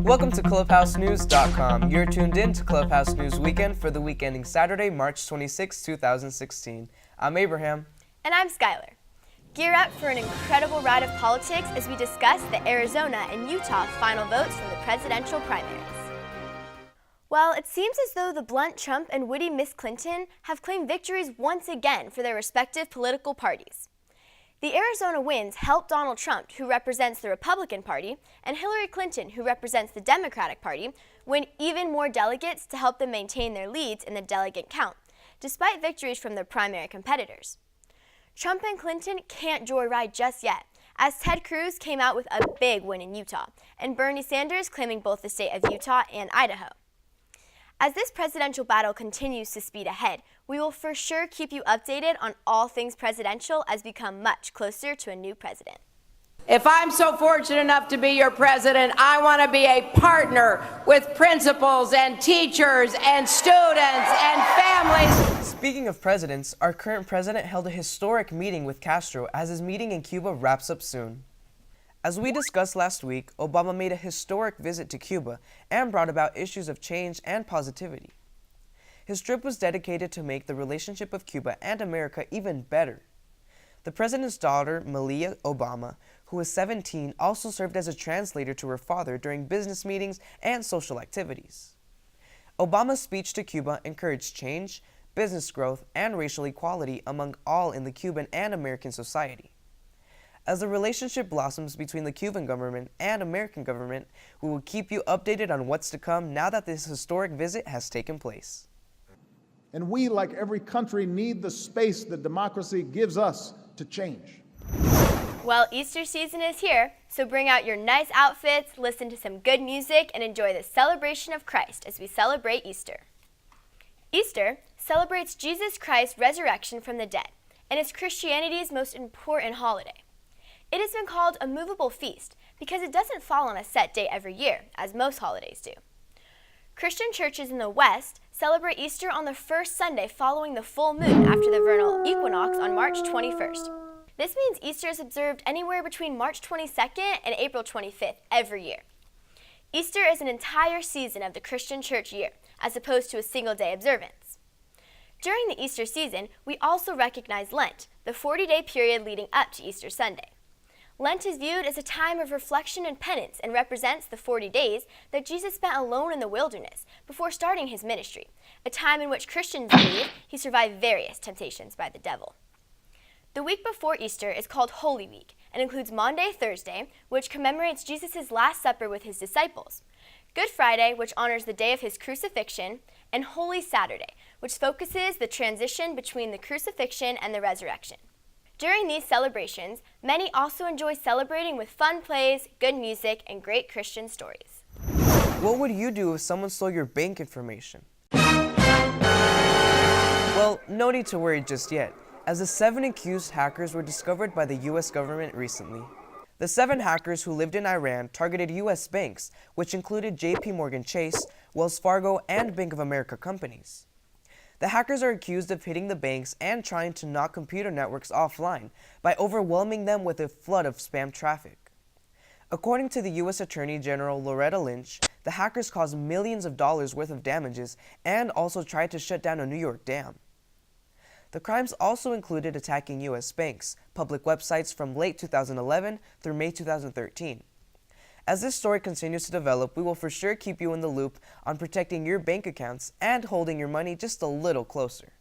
Welcome to ClubhouseNews.com. You're tuned in to Clubhouse News Weekend for the week ending Saturday, March 26, 2016. I'm Abraham. And I'm Skylar. Gear up for an incredible ride of politics as we discuss the Arizona and Utah final votes from the presidential primaries. Well, it seems as though the blunt Trump and witty Miss Clinton have claimed victories once again for their respective political parties. The Arizona wins helped Donald Trump, who represents the Republican Party, and Hillary Clinton, who represents the Democratic Party, win even more delegates to help them maintain their leads in the delegate count, despite victories from their primary competitors. Trump and Clinton can't joyride just yet, as Ted Cruz came out with a big win in Utah, and Bernie Sanders claiming both the state of Utah and Idaho. As this presidential battle continues to speed ahead, we will for sure keep you updated on all things presidential as we come much closer to a new president. If I'm so fortunate enough to be your president, I want to be a partner with principals and teachers and students and families. Speaking of presidents, our current president held a historic meeting with Castro as his meeting in Cuba wraps up soon. As we discussed last week, Obama made a historic visit to Cuba and brought about issues of change and positivity. His trip was dedicated to make the relationship of Cuba and America even better. The president's daughter, Malia Obama, who was 17, also served as a translator to her father during business meetings and social activities. Obama's speech to Cuba encouraged change, business growth, and racial equality among all in the Cuban and American society. As the relationship blossoms between the Cuban government and American government, we will keep you updated on what's to come now that this historic visit has taken place. And we, like every country, need the space that democracy gives us to change. Well, Easter season is here, so bring out your nice outfits, listen to some good music, and enjoy the celebration of Christ as we celebrate Easter. Easter celebrates Jesus Christ's resurrection from the dead, and is Christianity's most important holiday. It has been called a movable feast because it doesn't fall on a set date every year, as most holidays do. Christian churches in the West celebrate Easter on the first Sunday following the full moon after the vernal equinox on March 21st. This means Easter is observed anywhere between March 22nd and April 25th every year. Easter is an entire season of the Christian church year, as opposed to a single-day observance. During the Easter season, we also recognize Lent, the 40-day period leading up to Easter Sunday. Lent is viewed as a time of reflection and penance and represents the 40 days that Jesus spent alone in the wilderness before starting his ministry, a time in which Christians believe he survived various temptations by the devil. The week before Easter is called Holy Week and includes Maundy Thursday, which commemorates Jesus' Last Supper with his disciples, Good Friday, which honors the day of his crucifixion, and Holy Saturday, which focuses the transition between the crucifixion and the resurrection. During these celebrations, many also enjoy celebrating with fun plays, good music, and great Christian stories. What would you do if someone stole your bank information? Well, no need to worry just yet, as the 7 accused hackers were discovered by the U.S. government recently. The 7 hackers who lived in Iran targeted U.S. banks, which included J.P. Morgan Chase, Wells Fargo, and Bank of America companies. The hackers are accused of hitting the banks and trying to knock computer networks offline by overwhelming them with a flood of spam traffic. According to the U.S. Attorney General Loretta Lynch, the hackers caused millions of dollars worth of damages and also tried to shut down a New York dam. The crimes also included attacking U.S. banks, public websites from late 2011 through May 2013. As this story continues to develop, we will for sure keep you in the loop on protecting your bank accounts and holding your money just a little closer.